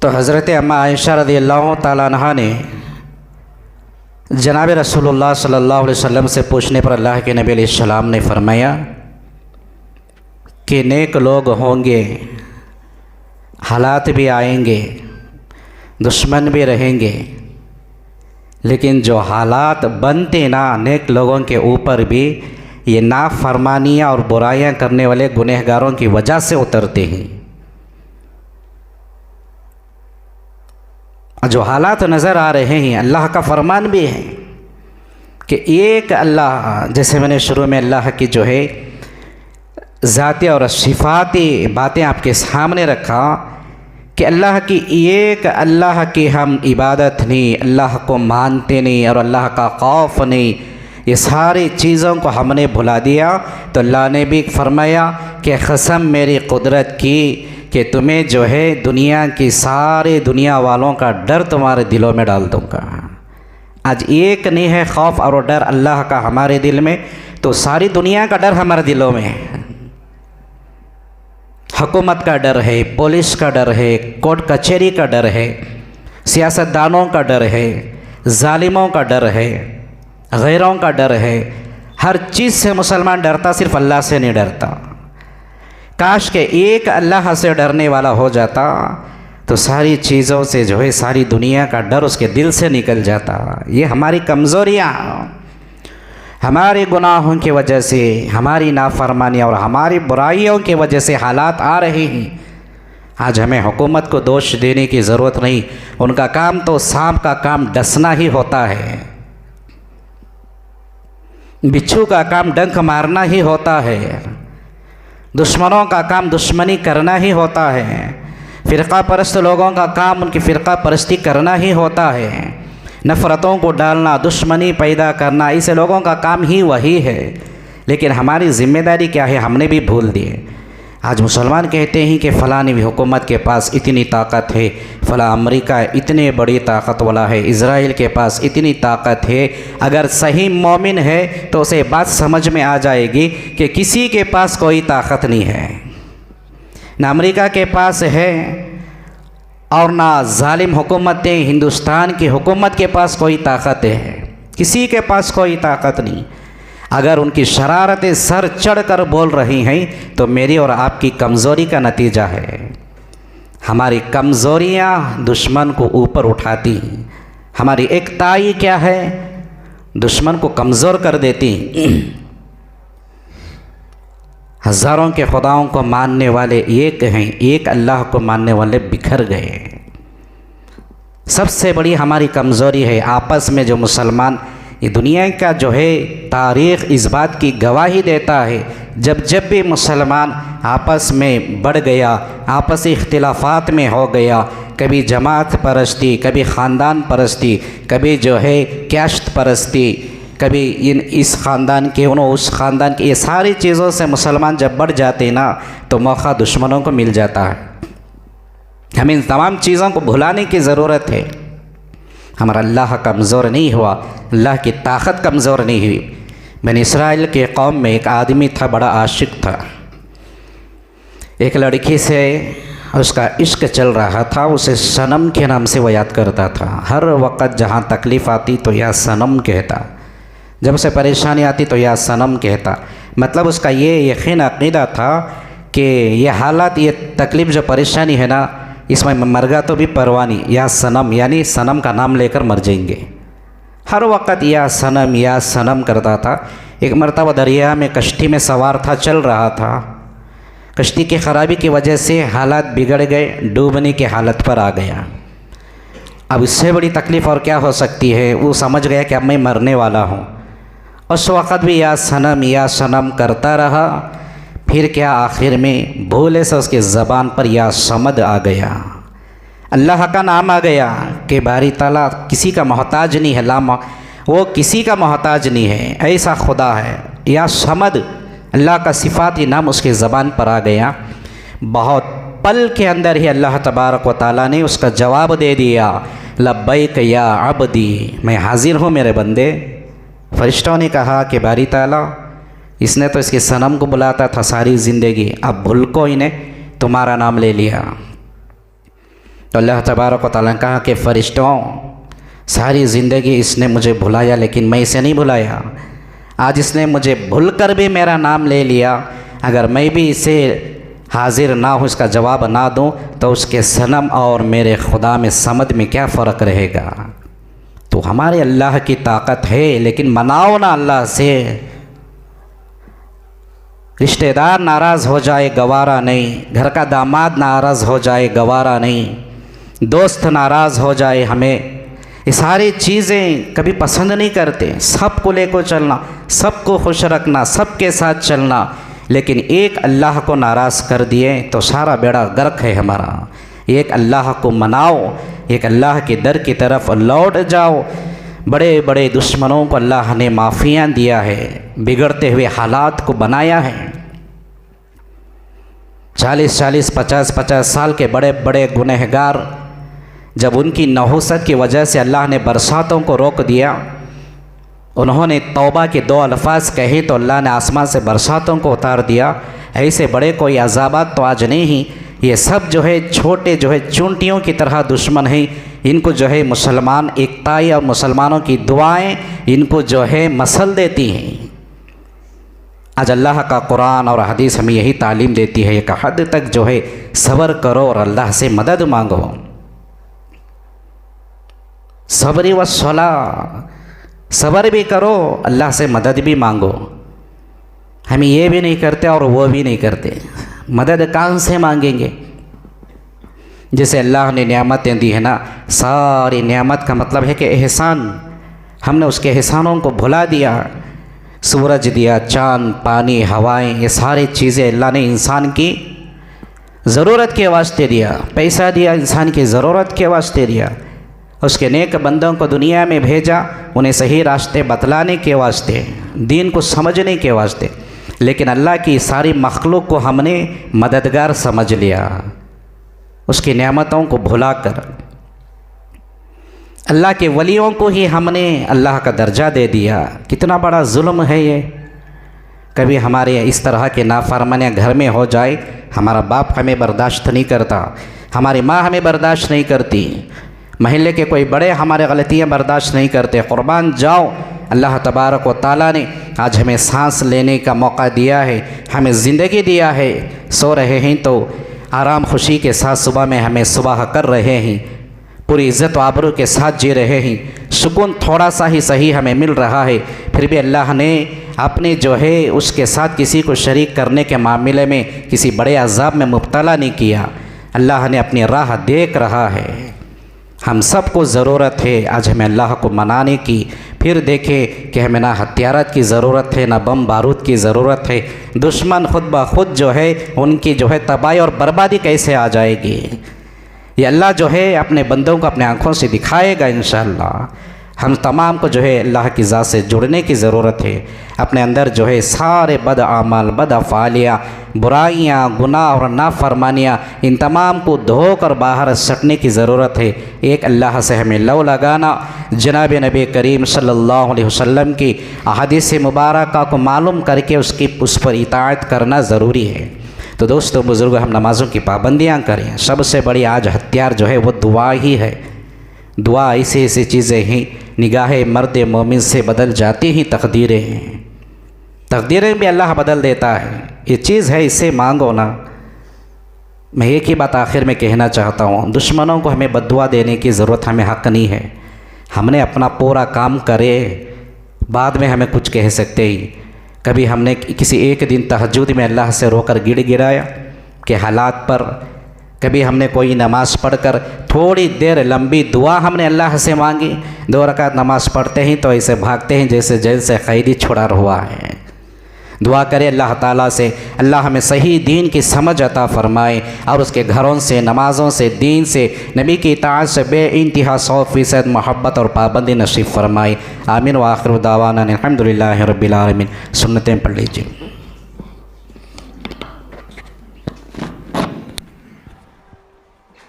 तो हज़रत अम्मा आयशा रज़ियल्लाहु ताला अन्हा ने जनाब रसूलुल्लाह सल्लल्लाहु अलैहि वसल्लम से पूछने पर अल्लाह के नबी अलैहिस्सलाम ने फरमाया कि नेक लोग होंगे, हालात भी आएंगे, दुश्मन भी रहेंगे, लेकिन जो हालात बनते ना नेक लोगों के ऊपर भी ये नाफरमानियाँ और बुराइयाँ करने वाले गुनहगारों की वजह से उतरते हैं। जो हालात नज़र आ रहे हैं अल्लाह का फरमान भी है कि एक अल्लाह, जैसे मैंने शुरू में अल्लाह की जो है ज़ाती और सिफ़ाती बातें आपके सामने रखा कि अल्लाह की एक अल्लाह की हम इबादत नहीं, अल्लाह को मानते नहीं और अल्लाह का खौफ नहीं, ये सारी चीज़ों को हमने भुला दिया। तो अल्लाह ने भी फरमाया कि कसम मेरी कुदरत की कि तुम्हें जो है दुनिया की सारे दुनिया वालों का डर तुम्हारे दिलों में डाल दूँगा। आज एक नहीं है खौफ और डर अल्लाह का हमारे दिल में, तो सारी दुनिया का डर हमारे दिलों में है। हुकूमत का डर है, पुलिस का डर है, कोर्ट कचहरी का डर है, सियासतदानों का डर है, जालिमों का डर है, गैरों का डर है। हर चीज़ से मुसलमान डरता, सिर्फ अल्लाह से नहीं डरता। काश के एक अल्लाह से डरने वाला हो जाता तो सारी चीज़ों से जो है सारी दुनिया का डर उसके दिल से निकल जाता। ये हमारी कमज़ोरियाँ, हमारे गुनाहों की वजह से, हमारी नाफरमानी और हमारी बुराइयों की वजह से हालात आ रहे हैं। आज हमें हुकूमत को दोष देने की ज़रूरत नहीं, उनका काम तो सांप का काम डसना ही होता है, बिच्छू का काम डंक मारना ही होता है, दुश्मनों का काम दुश्मनी करना ही होता है, फ़िरक़ा परस्त लोगों का काम उनकी फ़िरक़ा परस्ती करना ही होता है, नफ़रतों को डालना, दुश्मनी पैदा करना, ऐसे लोगों का काम ही वही है। लेकिन हमारी ज़िम्मेदारी क्या है, हमने भी भूल दिए। आज मुसलमान कहते हैं कि फ़लानी हुकूमत के पास इतनी ताकत है, फ़ला अमेरिका इतने बड़ी ताकत वाला है, इज़राइल के पास इतनी ताकत है। अगर सही मोमिन है तो उसे बात समझ में आ जाएगी कि किसी के पास कोई ताकत नहीं है, ना अमेरिका के पास है और ना जालिम हुकूमतें हिंदुस्तान की हुकूमत के पास कोई ताकत है, किसी के पास कोई ताकत नहीं। अगर उनकी शरारतें सर चढ़ कर बोल रही हैं तो मेरी और आपकी कमज़ोरी का नतीजा है। हमारी कमज़ोरियाँ दुश्मन को ऊपर उठाती हैं। हमारी एकताई क्या है, दुश्मन को कमज़ोर कर देती। हज़ारों के खुदाओं को मानने वाले एक हैं, एक अल्लाह को मानने वाले बिखर गए। सबसे बड़ी हमारी कमज़ोरी है आपस में जो मुसलमान, ये दुनिया का जो है तारीख़ इस बात की गवाही देता है, जब जब भी मुसलमान आपस में बढ़ गया, आपसी इख्तिलाफ़ात में हो गया, कभी जमात परस्ती, कभी ख़ानदान परस्ती, कभी जो है कैश्त परस्ती, कभी इस ख़ानदान के उस ख़ानदान के, ये सारी चीज़ों से मुसलमान जब बढ़ जाते ना तो मौका दुश्मनों को मिल जाता है। हमें इन तमाम चीज़ों को भुलाने की ज़रूरत है। हमारा अल्लाह कमज़ोर नहीं हुआ, अल्लाह की ताकत कमज़ोर नहीं हुई। बनी इसराइल के कौम में एक आदमी था, बड़ा आशिक था, एक लड़की से उसका इश्क चल रहा था। उसे सनम के नाम से वो याद करता था। हर वक़्त जहाँ तकलीफ़ आती तो या सनम कहता, जब उसे परेशानी आती तो या सनम कहता। मतलब उसका ये यकीन अक़ीदा था कि ये हालात, ये तकलीफ़, जो परेशानी है ना, इसमें मरगा तो भी परवाह नहीं, या सनम, यानी सनम का नाम लेकर मर जाएंगे। हर वक़्त या सनम करता था। एक मरतबा दरिया में कश्ती में सवार था, चल रहा था। कश्ती की ख़राबी की वजह से हालात बिगड़ गए, डूबने की हालत पर आ गया। अब इससे बड़ी तकलीफ़ और क्या हो सकती है। वो समझ गया कि अब मैं मरने वाला हूँ। उस वक़्त भी या सनम करता रहा। फिर क्या, आखिर में भूले से उसकी ज़बान पर या समद आ गया, अल्लाह का नाम आ गया कि बारी ताला किसी का मोहताज नहीं है, वो किसी का मोहताज नहीं है, ऐसा खुदा है। या समद, अल्लाह का सिफ़ाती नाम उसकी ज़बान पर आ गया। बहुत पल के अंदर ही अल्लाह तबारक व तआला ने उसका जवाब दे दिया, लब्बैक या अब्दी, मैं हाजिर हूँ मेरे बंदे। फरिश्तों ने कहा कि बारी ताला, इसने तो इसके सनम को बुलाता था सारी ज़िंदगी, अब भूल को इन्हें तुम्हारा नाम ले लिया। तो अल्लाह तबारक व तआला ने कहा कि फ़रिश्तों, सारी ज़िंदगी इसने मुझे भुलाया लेकिन मैं इसे नहीं भुलाया। आज इसने मुझे भूलकर भी मेरा नाम ले लिया, अगर मैं भी इसे हाजिर ना हूँ, इसका जवाब ना दूँ, तो उसके सनम और मेरे खुदा में समद में क्या फ़र्क रहेगा। तो हमारे अल्लाह की ताकत है, लेकिन मनाओ ना अल्लाह से। रिश्तेदार नाराज़ हो जाए गवारा नहीं, घर का दामाद नाराज़ हो जाए गवारा नहीं, दोस्त नाराज़ हो जाए, हमें ये सारी चीज़ें कभी पसंद नहीं करते। सबको लेकर चलना, सबको खुश रखना, सबके साथ चलना, लेकिन एक अल्लाह को नाराज़ कर दिए तो सारा बेड़ा गर्क है हमारा। एक अल्लाह को मनाओ, एक अल्लाह के दर की तरफ लौट जाओ। बड़े बड़े दुश्मनों को अल्लाह ने माफ़ियाँ दिया है, बिगड़ते हुए हालात को बनाया है। 40-40, 50-50 साल के बड़े बड़े गुनहगार, जब उनकी नहुसत की वजह से अल्लाह ने बरसातों को रोक दिया, उन्होंने तौबा के 2 अल्फाज कहे तो अल्लाह ने आसमान से बरसातों को उतार दिया। ऐसे बड़े कोई अज़ाबात तो आज नहीं। ये सब जो है छोटे जो है चूंटियों की तरह दुश्मन हैं। इनको जो है मुसलमान एकताई और मुसलमानों की दुआएं इनको जो है मसल देती हैं। आज अल्लाह का कुरान और हदीस हमें यही तालीम देती है, एक हद तक जो है सब्र करो और अल्लाह से मदद मांगो। सब्र व सला, सब्र भी करो, अल्लाह से मदद भी मांगो। हम ये भी नहीं करते और वो भी नहीं करते। मदद कहाँ से मांगेंगे? जैसे अल्लाह ने नेमतें दी है ना, सारी नेमत का मतलब है कि एहसान, हमने उसके एहसानों को भुला दिया। सूरज दिया, चाँद, पानी, हवाएं, ये सारी चीज़ें अल्लाह ने इंसान की ज़रूरत के वास्ते दिया। पैसा दिया, इंसान की ज़रूरत के वास्ते दिया। उसके नेक बंदों को दुनिया में भेजा, उन्हें सही रास्ते बतलाने के वास्ते, दीन को समझने के वास्ते। लेकिन अल्लाह की सारी मखलूक को हमने मददगार समझ लिया, उसकी नेमतों को भुलाकर। अल्लाह के वलियों को ही हमने अल्लाह का दर्जा दे दिया। कितना बड़ा जुल्म है ये। कभी हमारे इस तरह के नाफरमानियाँ घर में हो जाए, हमारा बाप हमें बर्दाश्त नहीं करता, हमारी माँ हमें बर्दाश्त नहीं करती, महल्ले के कोई बड़े हमारे गलतियाँ बर्दाश्त नहीं करते। कुर्बान जाओ, अल्लाह तबारक व तआला ने आज हमें सांस लेने का मौका दिया है, हमें ज़िंदगी दिया है। सो रहे हैं तो आराम खुशी के साथ सुबह में हमें सुबह कर रहे हैं, पूरी इज़्ज़त व आबरू के साथ जी रहे हैं। सुकून थोड़ा सा ही सही हमें मिल रहा है, फिर भी अल्लाह ने अपने जो है उसके साथ किसी को शरीक करने के मामले में किसी बड़े अज़ाब में मुब्तला नहीं किया। अल्लाह ने अपनी राह देख रहा है। हम सबको ज़रूरत है आज हमें अल्लाह को मनाने की। फिर देखें कि हमें ना हथियारत की ज़रूरत है, ना बम बारूद की ज़रूरत है। दुश्मन खुद ब खुद जो है उनकी जो है तबाही और बर्बादी कैसे आ जाएगी, ये अल्लाह जो है अपने बंदों को अपने आँखों से दिखाएगा इंशाअल्लाह। हम तमाम को जो है अल्लाह की ज़ात से जुड़ने की ज़रूरत है। अपने अंदर जो है सारे बद आमाल, बद अफ़ालियाँ, बुराइयाँ, गुनाह और नाफरमानियाँ, इन तमाम को धोकर बाहर सटने की ज़रूरत है। एक अल्लाह से हमें लव लगाना, जनाब नबी करीम सल्लल्लाहु अलैहि वसल्लम की अहादीस मुबारका को मालूम करके उस पर इताअत करना ज़रूरी है। तो दोस्तों बुज़ुर्ग, हम नमाज़ों की पाबंदियाँ करें। सबसे बड़ी आज हथियार जो है वो दुआ ही है। दुआ ऐसी ऐसी चीज़ें हैं, निगाह मर्द मोमिन से बदल जाती ही तकदीरें हैं। तकदीरें भी अल्लाह बदल देता है। ये चीज़ है, इससे मांगो ना। मैं एक ही बात आखिर में कहना चाहता हूँ, दुश्मनों को हमें बद्दुआ देने की ज़रूरत हमें हक़ नहीं है। हमने अपना पूरा काम करे, बाद में हमें कुछ कह सकते ही। कभी हमने किसी एक दिन तहज्जुद में अल्लाह से रोकर गिड़गिड़ाया के हालात पर, कभी हमने कोई नमाज़ पढ़कर थोड़ी देर लंबी दुआ हमने अल्लाह से मांगी। 2 रकात नमाज़ पढ़ते हैं तो ऐसे भागते हैं जैसे जेल से कैदी छुड़ा हुआ है। दुआ करें अल्लाह ताला से, अल्लाह हमें सही दीन की समझ अता फ़रमाए और उसके घरों से, नमाज़ों से, दीन से, नबी की इताअत से बेइंतहा 100% मोहब्बत और पाबंदी नसीब फ़रमाए। आमीन व आखिर दावाना अल्हम्दुलिल्लाहि रब्बिल आलमीन। सुन्नतें पढ़ लीजिए।